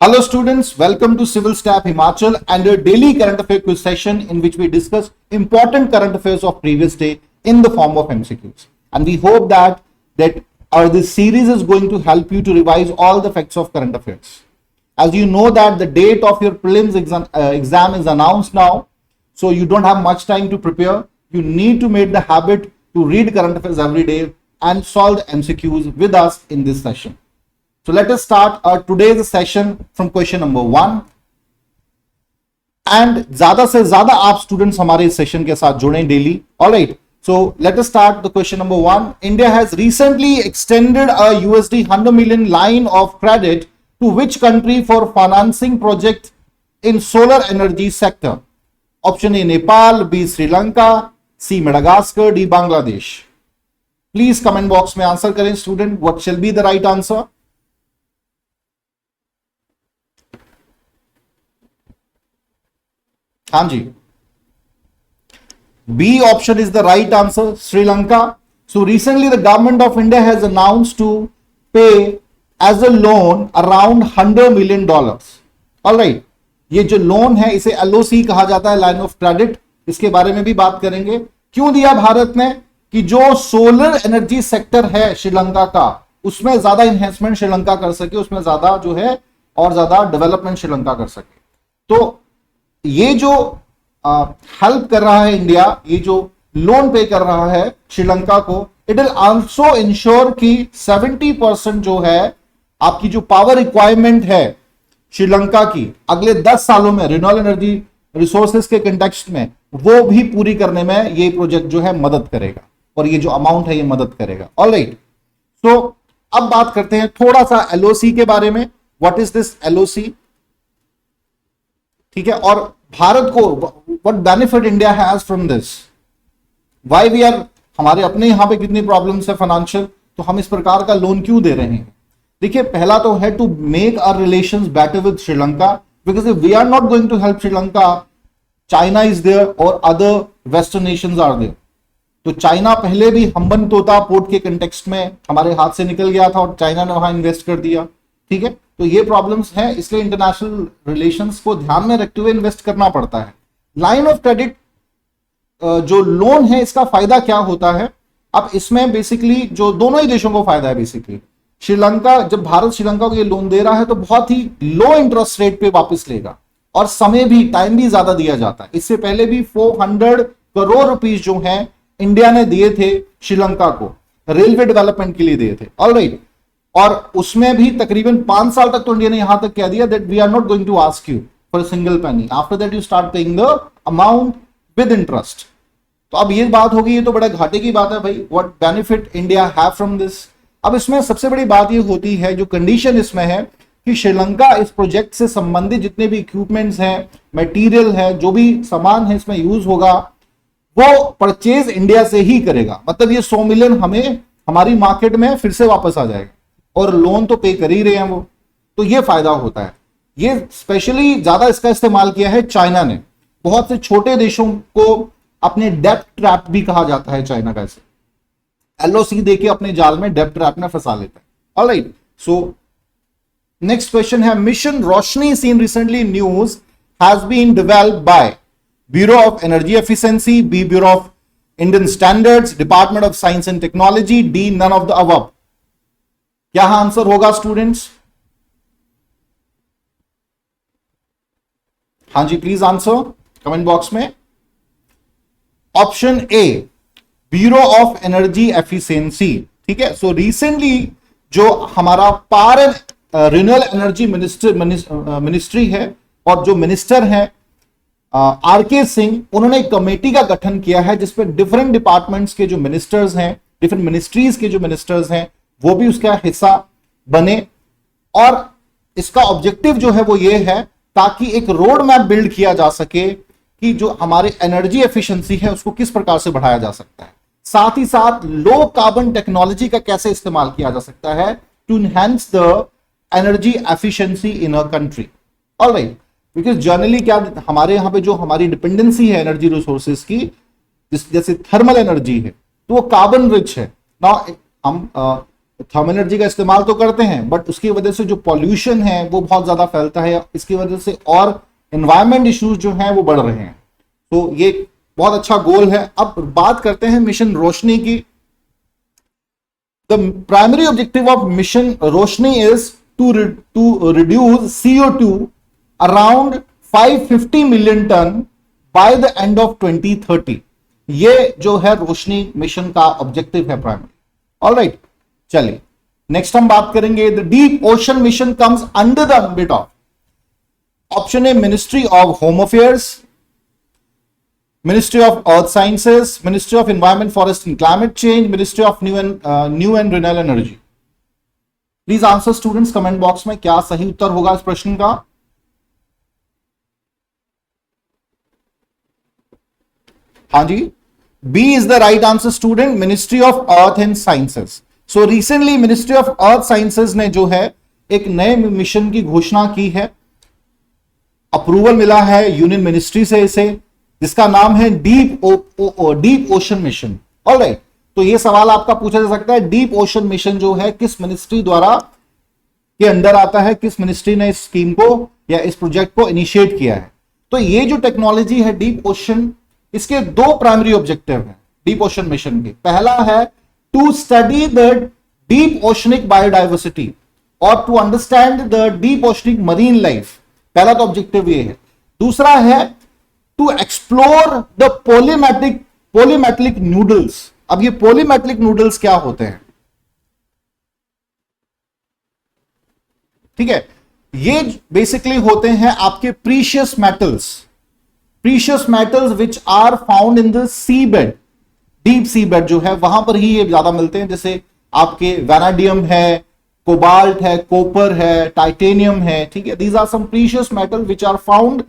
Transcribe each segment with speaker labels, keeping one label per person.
Speaker 1: Hello students, welcome to Civil Staff Himachal and a daily current affair quiz session in which we discuss important current affairs of previous day in the form of MCQs. And we hope that this series is going to help you to revise all the facts of current affairs. As you know that the date of your prelims exam is announced now, so you don't have much time to prepare. You need to make the habit to read current affairs every day and solve the MCQs with us in this session. So let us start our today's session from question number 1 and ज़्यादा से ज़्यादा आप students हमारे इस session के साथ जुड़ें daily. All right. So let us start the question number 1. India has recently extended a USD 100 million line of credit to which country for financing project in solar energy sector? Option A Nepal, B Sri Lanka, C Madagascar, D Bangladesh. Please comment box में answer करें student. What shall be the right answer? हाँ जी, B option is the right answer, Sri Lanka. So recently the government of India has announced to pay as a loan around $100 million. All right, ये जो loan है इसे LOC कहा जाता है, line of credit. इसके बारे में भी बात करेंगे. क्यों दिया भारत ने? कि जो सोलर एनर्जी सेक्टर है श्रीलंका का, उसमें ज्यादा इन्हेंसमेंट श्रीलंका कर सके, उसमें ज्यादा जो है और ज्यादा डेवलपमेंट श्रीलंका कर सके. तो ये जो हेल्प कर रहा है इंडिया, ये जो लोन पे कर रहा है श्रीलंका को, इट विल आल्सो इंश्योर कि 70% जो है आपकी जो पावर रिक्वायरमेंट है श्रीलंका की अगले 10 सालों में रिन्यूएबल एनर्जी रिसोर्सेज के कंटेक्स्ट में, वो भी पूरी करने में ये प्रोजेक्ट जो है मदद करेगा और ये जो अमाउंट है ये मदद करेगा. ऑलराइट, सो अब बात करते हैं थोड़ा सा LOC के बारे में. What is this LOC? ठीक है, और भारत को what benefit India has from this, why we are, हमारे अपने यहां पे कितनी प्रॉब्लम्स है फाइनेंशियल, तो हम इस प्रकार का लोन क्यों दे रहे हैं? देखिए, पहला तो है to make our relations better with Sri Lanka, because if we are not going to help Sri Lanka, China is there और other western nations are there. तो चाइना पहले भी हम्बन तोता पोर्ट के कंटेक्स्ट में हमारे हाथ से निकल गया था और चाइना ने वहां इन्वेस्ट कर दिया. ठीक है, तो ये प्रॉब्लम्स हैं, इसलिए इंटरनेशनल रिलेशंस को ध्यान में रखते हुए इन्वेस्ट करना पड़ता है. लाइन ऑफ क्रेडिट जो लोन है, इसका फायदा क्या होता है? अब इसमें बेसिकली जो दोनों ही देशों को फायदा है. बेसिकली श्रीलंका, जब भारत श्रीलंका को ये लोन दे रहा है तो बहुत ही लो इंटरेस्ट रेट पे वापस लेगा और समय भी, टाइम भी ज्यादा दिया जाता है. इससे पहले भी 400 करोड़ रुपीस जो है इंडिया ने दिए थे श्रीलंका को, रेलवे डेवलपमेंट के लिए दिए थे. ऑलराइट, और उसमें भी तकरीबन 5 साल तक तो इंडिया ने यहां तक कह दिया that we are not going to ask you for single penny, after that you start paying the amount with interest. तो अब ये बात होगी, ये तो बड़ा घाटे की बात है भाई. What benefit India have from this? अब इसमें सबसे बड़ी बात ये होती है, जो कंडीशन इसमें है कि श्रीलंका इस प्रोजेक्ट से संबंधित जितने भी इक्विपमेंट्स हैं, मटेरियल है, जो भी सामान है इसमें यूज होगा, वो परचेज इंडिया से ही करेगा. मतलब ये 100 मिलियन हमें हमारी मार्केट में फिर से वापस आ जाएगा और लोन तो पे कर ही रहे हैं वो, तो ये फायदा होता है. ये स्पेशली ज्यादा इसका इस्तेमाल किया है चाइना ने. बहुत से छोटे देशों को अपने डेप्ट ट्रैप भी कहा जाता है चाइना का, ऐसे LOC देके अपने जाल में डेप्ट ट्रैप में फंसा लेता है. ऑलराइट, सो नेक्स्ट क्वेश्चन है, mission Roshni seen recently news has been developed by bureau of energy efficiency, B bureau of Indian standards, department of science and technology, D none of the above. क्या answer होगा students? हाँ जी, please answer comment box में. Option A, bureau of energy efficiency. ठीक है, so recently जो हमारा power and renewable energy ministry है और जो मिनिस्टर हैं RK सिंह, उन्होंने एक कमेटी का गठन किया है जिसपे डिफरेंट डिपार्टमेंट्स के जो मिनिस्टर्स हैं, डिफरेंट मिनिस्ट्रीज के जो मिनिस्टर्स हैं, वो भी उसका हिस्सा बने. और इसका ऑब्जेक्टिव जो है वो ये है ताकि एक रोड मैप बिल्ड किया जा सके कि जो हमारे एनर्जी एफिशिएंसी है उसको किस प्रकार से बढ़ाया जा सकता है, साथ ही साथ लो कार्बन टेक्नोलॉजी का कैसे इस्तेमाल किया जा सकता है to enhance the energy efficiency in a country. Alright, because generally क्या हमारे यहां पे जो हमारी डिपेंडेंसी है एनर्जी रिसोर्सेज की, जैसे थर्मल एनर्जी है, तो वो कार्बन रिच है. नाउ हम थर्मल एनर्जी का इस्तेमाल तो करते हैं, बट उसकी वजह से जो पॉल्यूशन है वो बहुत ज्यादा फैलता है, इसकी वजह से और एनवायरमेंट इश्यूज जो हैं वो बढ़ रहे हैं। तो ये बहुत अच्छा गोल है। अब बात करते हैं मिशन रोशनी की। The primary objective of mission Roshni is to reduce CO2 around 550 million ton by the end of 2030। ये जो है रोशनी मिशन का ऑब्जेक्टिव है प्राइमरी। ऑलराइट, चलिए नेक्स्ट हम बात करेंगे। The deep ocean mission comes under the ambit of, option A ministry of home affairs, ministry of earth sciences, ministry of environment forest and climate change, ministry of new and renewable energy. Please answer students comment box में, क्या सही उत्तर होगा इस प्रश्न का। हाँ जी, B is the right answer student, ministry of earth and sciences. So recently ministry of earth sciences ने जो है एक नए मिशन की घोषणा की है, अप्रूवल मिला है यूनियन मिनिस्ट्री से इसे, जिसका नाम है डीप ओशन मिशन। ऑलराइट, तो ये सवाल आपका पूछा जा सकता है, डीप ओशन मिशन जो है किस मिनिस्ट्री द्वारा के अंदर आता है, किस मिनिस्ट्री ने इस स्कीम को या इस प्रोजेक्ट को इनिशिएट किया है। तो ये जो टेक्नोलॉजी है डीप ओशन, इसके दो प्राइमरी ऑब्जेक्टिव हैं डीप ओशन मिशन के। पहला है to study the deep oceanic biodiversity और to understand the deep oceanic marine life, पहला तो ऑब्जेक्टिव ये है। दूसरा है to explore the polymetallic nodules. अब ये पॉलीमेटलिक नूडल्स क्या होते हैं, ठीक है, ये बेसिकली होते हैं आपके precious metals which are found in the sea bed, deep sea bed जो है वहां पर ही ये ज्यादा मिलते हैं। जैसे आपके वैनाडियम है, कोबाल्ट है, कॉपर है, टाइटेनियम है, ठीक है, these are some precious metal which are found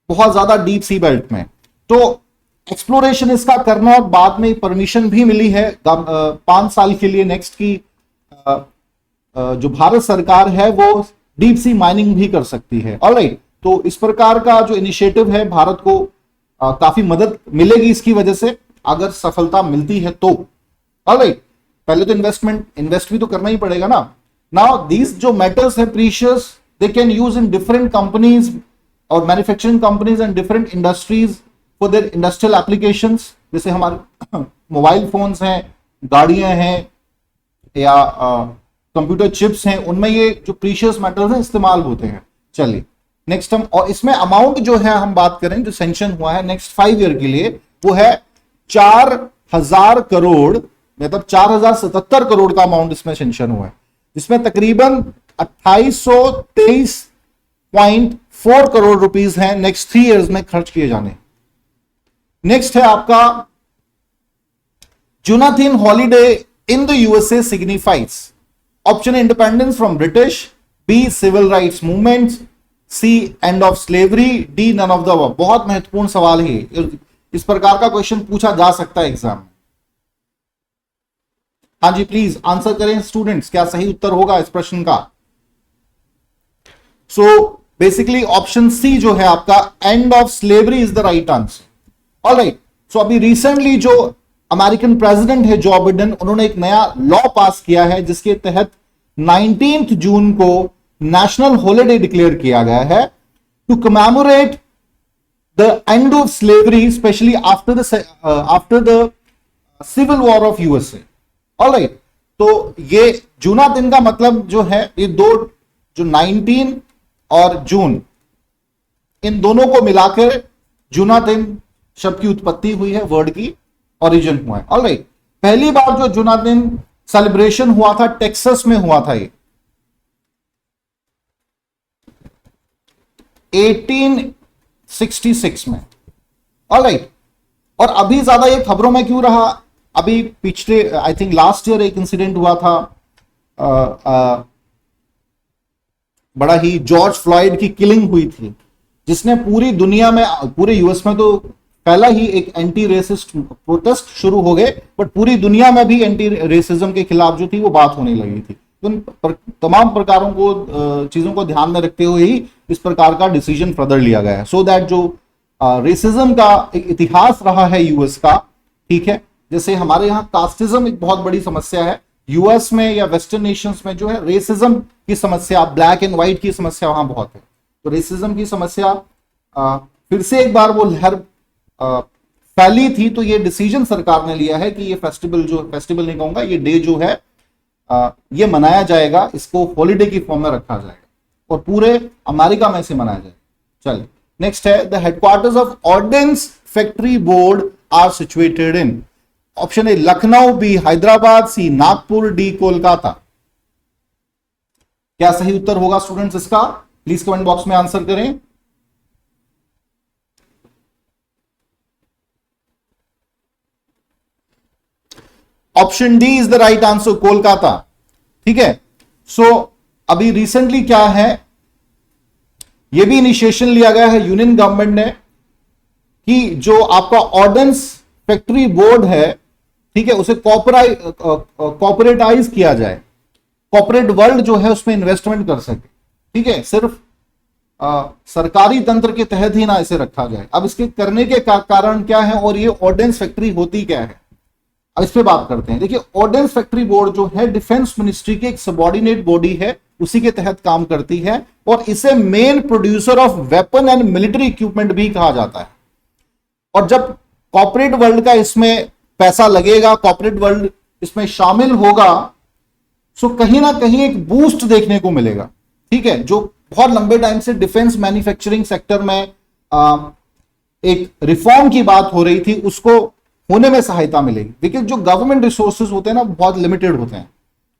Speaker 1: बहुत ज्यादा डीप सी बेल्ट में। तो एक्सप्लोरेशन इसका करना, और बाद में परमिशन भी मिली है 5 साल के लिए नेक्स्ट की, जो भारत सरकार है वो डीप सी माइनिंग भी कर सकती है। ऑलराइट, तो इस प्रकार का जो इनिशिएटिव है भारत को काफी मदद मिलेगी इसकी वजह से, अगर सफलता मिलती है तो। ऑलराइट, पहले तो इन्वेस्ट भी तो करना ही पड़ेगा ना। नाउ दीज जो मेटल्स है precious, they can use in different companies और manufacturing companies and different industries for their industrial applications. जैसे हमारे मोबाइल फोन्स हैं, गाड़ियां हैं, या कंप्यूटर चिप्स हैं, उनमें ये जो प्रीशियस मेटल्स हैं इस्तेमाल होते हैं। चलिए नेक्स्ट हम, और इसमें अमाउंट जो है हम बात करें जो सैंक्शन हुआ है नेक्स्ट 5 ईयर के लिए, वो है 4000 करोड़, मतलब 4077 करोड़ का अमाउंट इसमें सैंक्शन हुआ है, जिसमें तकरीबन 2823.4 करोड़ रुपीस हैं नेक्स्ट 3 इयर्स में खर्च किए जाने। नेक्स्ट है आपका Juneteenth holiday in the USA signifies, option independence from British, B civil rights movement, C end of slavery, D none of the above. बहुत महत्वपूर्ण सवाल है, इस प्रकार का क्वेश्चन पूछा जा सकता है एग्जाम में। हाँ जी, प्लीज आंसर करें स्टूडेंट्स, क्या सही उत्तर होगा इस प्रश्न का। सो बेसिकली ऑप्शन सी जो है आपका end of slavery is the right answer. Alright, so अभी रिसेंटली जो अमेरिकन प्रेसिडेंट है जो बाइडेन, उन्होंने एक नया लॉ पास किया है जिसके तहत 19 जून को नेशनल हॉलिडे डिक्लेयर किया गया है to commemorate the end of slavery, specially after the civil war of USA. Alright, तो ये जूना दिन का मतलब जो है, ये दो जो 19 और जून, इन दोनों को मिलाकर जूना दिन शब्द की उत्पत्ति हुई है, वर्ड की ओरिजिन हुआ है। ऑलराइट, पहली बार जो जूना दिन सेलिब्रेशन हुआ था टेक्सास में हुआ था, ये 1866 में। ऑलराइट, और अभी ज्यादा ये खबरों में क्यों रहा, अभी पिछले आई थिंक लास्ट ईयर एक इंसिडेंट हुआ था, बड़ा ही, जॉर्ज फ्लॉयड की किलिंग हुई थी, जिसने पूरी दुनिया में, पूरे यूएस में तो पहला ही एक एंटी रेसिस्ट प्रोटेस्ट शुरू हो गए, बट पूरी दुनिया में भी एंटी रेसिज्म के खिलाफ जो थी वो बात होने लगी थी। तो तमाम प्रकारों को, चीजों को ध्यान में रखते हुए ही इस प्रकार का डिसीजन फर्दर लिया गया है, सो दैट जो रेसिज्म का एक इतिहास रहा है यूएस का, ठीक है, जैसे हमारे यहाँ कास्टिज्म एक बहुत बड़ी समस्या है, यूएस में या वेस्टर्न नेशंस में जो है रेसिज्म की समस्या, ब्लैक एंड व्हाइट की समस्या वहां बहुत है। तो रेसिज्म की समस्या फिर से एक बार वो लहर फैली थी, तो ये डिसीजन सरकार ने लिया है कि ये फेस्टिवल नहीं कहूंगा, ये डे जो है ये मनाया जाएगा, इसको हॉलीडे की फॉर्म में रखा जाएगा और पूरे अमेरिका में इसे मनाया जाएगा। चलिए नेक्स्ट है, the headquarters of ordnance factory board are situated in. Option A Lucknow, B Hyderabad, C Nagpur, D Kolkata. क्या सही उत्तर होगा स्टूडेंट्स इसका? प्लीज कमेंट बॉक्स में आंसर करें। Option D is the right answer, Kolkata. ठीक है, सो अभी रिसेंटली क्या है, यह भी इनिशिएशन लिया गया है यूनियन गवर्नमेंट ने कि जो आपका ऑर्डिनेंस फैक्ट्री बोर्ड है, ठीक है, उसे कॉर्पोरेटाइज किया जाए, कॉर्पोरेट वर्ल्ड जो है उसमें इन्वेस्टमेंट कर सके। ठीक है, सिर्फ सरकारी तंत्र के तहत ही ना इसे रखा जाए। अब इसके करने के कारण क्या है और ये ऑर्डिनेंस फैक्ट्री होती क्या है, अब इस पे बात करते हैं। देखिए, ऑर्डिनेंस फैक्ट्री बोर्ड जो है डिफेंस मिनिस्ट्री की एक सबऑर्डिनेट बॉडी है, उसी के तहत काम करती है और इसे main producer of weapon and military equipment भी कहा जाता है। और जब कॉर्पोरेट वर्ल्ड का इसमें पैसा लगेगा, कॉर्पोरेट वर्ल्ड इसमें शामिल होगा, सो कहीं ना कहीं एक बूस्ट देखने को मिलेगा। ठीक है, जो बहुत लंबे टाइम से डिफेंस मैन्युफैक्चरिंग सेक्टर में एक रिफॉर्म की बात हो रही थी, उसको होने में सहायता मिलेगी। देखिए, जो गवर्नमेंट रिसोर्सेज होते हैं ना, बहुत लिमिटेड होते हैं।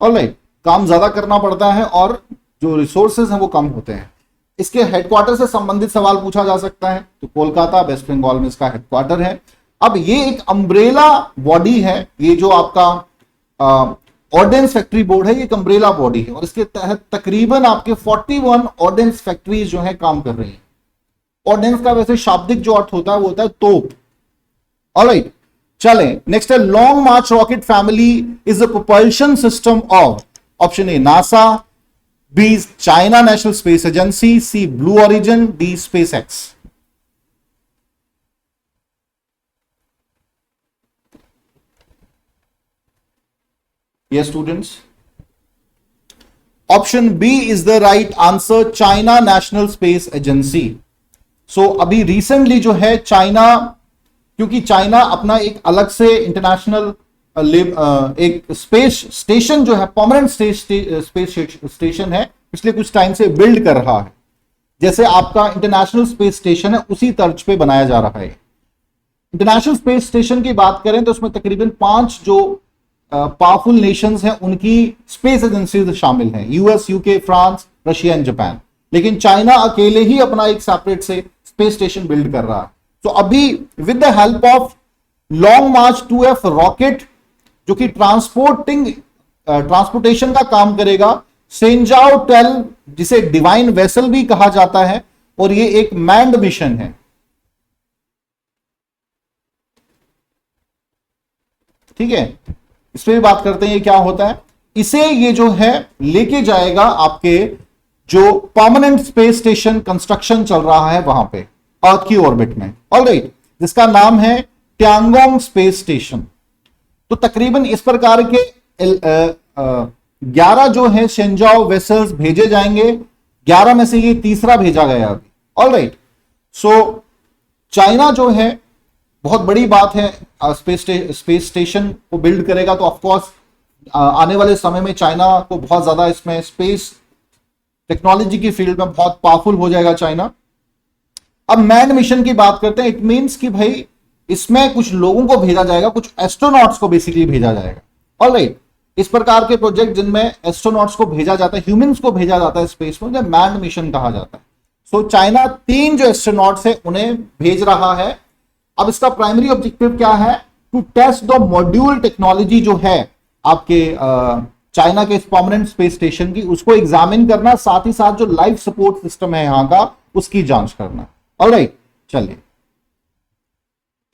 Speaker 1: ऑलराइट, काम ज्यादा करना पड़ता है और जो रिसोर्सेज हैं वो कम होते हैं। इसके हेडक्वार्टर से संबंधित सवाल पूछा जा सकता है, तो कोलकाता वेस्ट बंगाल में इसका हेडक्वार्टर है। अब ये एक अम्ब्रेला बॉडी है, ये जो आपका ऑर्डिनेंस फैक्ट्री बोर्ड है, ये एक अम्ब्रेला बॉडी है और इसके तहत तकरीबन आपके 41 ऑर्डिनेंस फैक्ट्रीज जो है काम कर रही है। ऑर्डिनेंस का वैसे शाब्दिक जो अर्थ होता है वो होता है तोप। ऑलराइट, चले नेक्स्ट है, Long March rocket family is a propulsion system of. Option A NASA, B China National Space Agency, C Blue Origin, D SpaceX. Yes, students. Option B is the right answer, China National Space Agency. So अभी recently जो है China, क्योंकि China अपना एक अलग से international एक space station जो है, परमानेंट स्पेस स्टेशन है, पिछले कुछ टाइम से बिल्ड कर रहा है। जैसे आपका इंटरनेशनल स्पेस स्टेशन है, उसी तर्ज पे बनाया जा रहा है। इंटरनेशनल स्पेस स्टेशन की बात करें तो उसमें तकरीबन 5 जो पावरफुल नेशंस हैं उनकी स्पेस एजेंसीज शामिल हैं, US, UK, France, Russia and Japan. लेकिन चाइना अकेले ही अपना एक सेपरेट से स्पेस स्टेशन बिल्ड कर रहा है। तो अभी with the help of long March 2F rocket, जो कि ट्रांसपोर्टेशन का काम करेगा, सेंजाओ 12 जिसे डिवाइन वेसल भी कहा जाता है, और ये एक मैन्ड मिशन है। ठीक है, इस पर भी बात करते हैं ये क्या होता है। इसे ये जो है लेके जाएगा आपके जो परमानेंट स्पेस स्टेशन कंस्ट्रक्शन चल रहा है वहां पे अर्थ की ऑर्बिट में, ऑलराइट, जिसका नाम है ट्यांगोंग स्पेस स्टेशन। तो तकरीबन इस प्रकार के 11 जो है शेंजाओ वेसल्स भेजे जाएंगे, 11 में से ये तीसरा भेजा गया अभी। ऑलराइट, सो चाइना जो है, बहुत बड़ी बात है, स्पेस स्टेशन को बिल्ड करेगा, तो ऑफकोर्स आने वाले समय में चाइना को बहुत ज्यादा इसमें स्पेस टेक्नोलॉजी की फील्ड में बहुत पावरफुल हो जाएगा चाइना। अब मैन मिशन की बात करते हैं। इट मींस कि भाई इसमें कुछ लोगों को भेजा जाएगा, कुछ एस्ट्रोनॉट्स को बेसिकली भेजा जाएगा। ऑलराइट, इस प्रकार के प्रोजेक्ट जिनमें एस्ट्रोनॉट्स को भेजा जाता है, ह्यूमंस को भेजा जाता है स्पेस में, उन्हें मैन मिशन कहा जाता है। सो चाइना 3 जो एस्ट्रोनॉट्स है उन्हें भेज रहा है। अब इसका प्राइमरी ऑब्जेक्टिव क्या है? To test the module technology जो है आपके चाइना के इस परमानेंट स्पेस स्टेशन की, उसको एग्जामिन करना, साथ ही साथ जो लाइफ सपोर्ट सिस्टम है यहां का उसकी जांच करना। ऑलराइट, चलिए।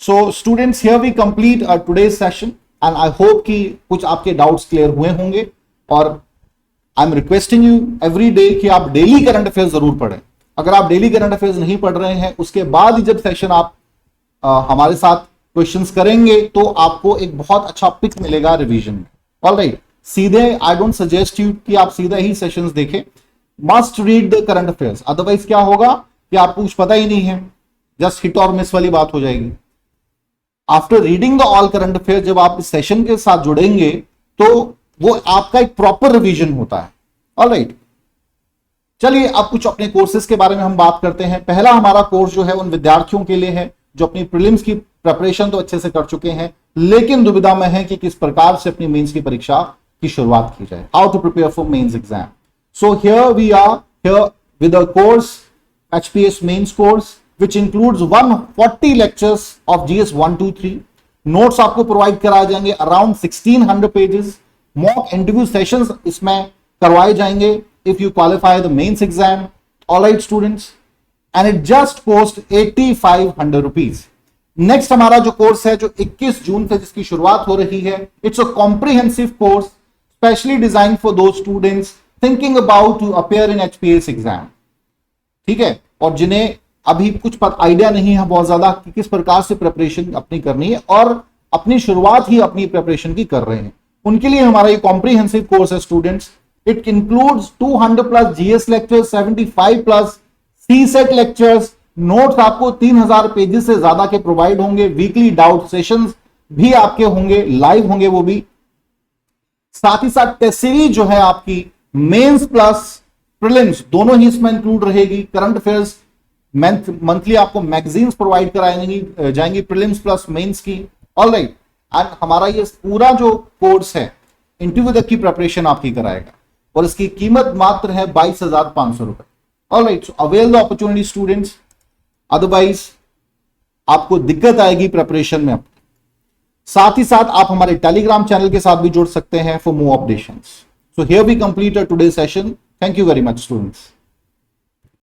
Speaker 1: So students, here we complete today's session and I hope कि कुछ आपके डाउट्स क्लियर हुए होंगे। और I am requesting you every day कि आप डेली करंट अफेयर्स जरूर पढ़ें। अगर आप डेली करंट अफेयर्स नहीं पढ़ रहे हैं, उसके बाद ही जब सेशन आप हमारे साथ क्वेश्चंस करेंगे तो आपको एक बहुत अच्छा पिक मिलेगा रिवीजन में। ऑलराइट, सीधे आई डोंट सजेस्ट यू कि आप सीधे ही सेशंस देखें, must read the current affairs, otherwise क्या होगा कि आपको कुछ पता ही नहीं है, जस्ट हिट और मिस वाली बात हो जाएगी। After reading the all current affair जब आप इस सेशन के साथ जुड़ेंगे तो वो आपका एक प्रॉपर रिवीजन होता है। ऑलराइट, चलिए अब कुछ अपने कोर्सेज के बारे में हम बात करते हैं। पहला हमारा कोर्स जो है उन विद्यार्थियों के लिए है जो अपनी प्रीलिम्स की प्रिपरेशन तो अच्छे से कर चुके हैं लेकिन दुविधा में है कि किस प्रकार से अपनी मेंस की परीक्षा की शुरुआत की जाए, how to prepare for mains exam. So here we are here with a course HPS mains course which includes 140 lectures of GS 1, 2, 3. Notes आपको प्रोवाइड कराए जाएंगे around 1600 pages, mock interview sessions इसमें करवाए जाएंगे if you qualify the mains exam. Alright students, and it just cost 8500 rupees. Next हमारा जो course है जो 21 जून से जिसकी शुरुआत हो रही है, it's a comprehensive course specially design for those students thinking about to appear in HPS exam. ठीक है, और जिन्हें अभी कुछ आइडिया नहीं है बहुत ज्यादा कि किस प्रकार से प्रिपरेशन अपनी करनी है और अपनी शुरुआत ही अपनी प्रिपरेशन की कर रहे हैं, उनके लिए हमारा ये कॉम्प्रिहेंसिव कोर्स है students. It includes 200 plus GS lectures, 75 plus CSET lectures, notes आपको 3000 पेजेस से ज्यादा के प्रोवाइड होंगे, वीकली डाउट सेशंस भी आपके होंगे, लाइव होंगे वो भी। साथ ही साथ टेस्ट सीरीज जो है आपकी मेंस प्लस प्रीलिम्स दोनों ही इसमें इंक्लूड रहेगी। करंट अफेयर्स मंथली आपको मैगजीन्स प्रोवाइड कराएंगी जाएंगी प्रीलिम्स प्लस मेंस की। ऑलराइट, एंड हमारा ये पूरा जो कोर्स है इंटरव्यू तक की प्रिपरेशन आपकी कराएगा और इसकी कीमत मात्र है 22,500 रुपए। Alright, so avail the opportunity students, otherwise आपको दिक्कत आएगी प्रिपरेशन में। साथ ही साथ आप हमारे टेलीग्राम चैनल के साथ भी जुड़ सकते हैं for more updations. So here we complete today session. Thank you very much students.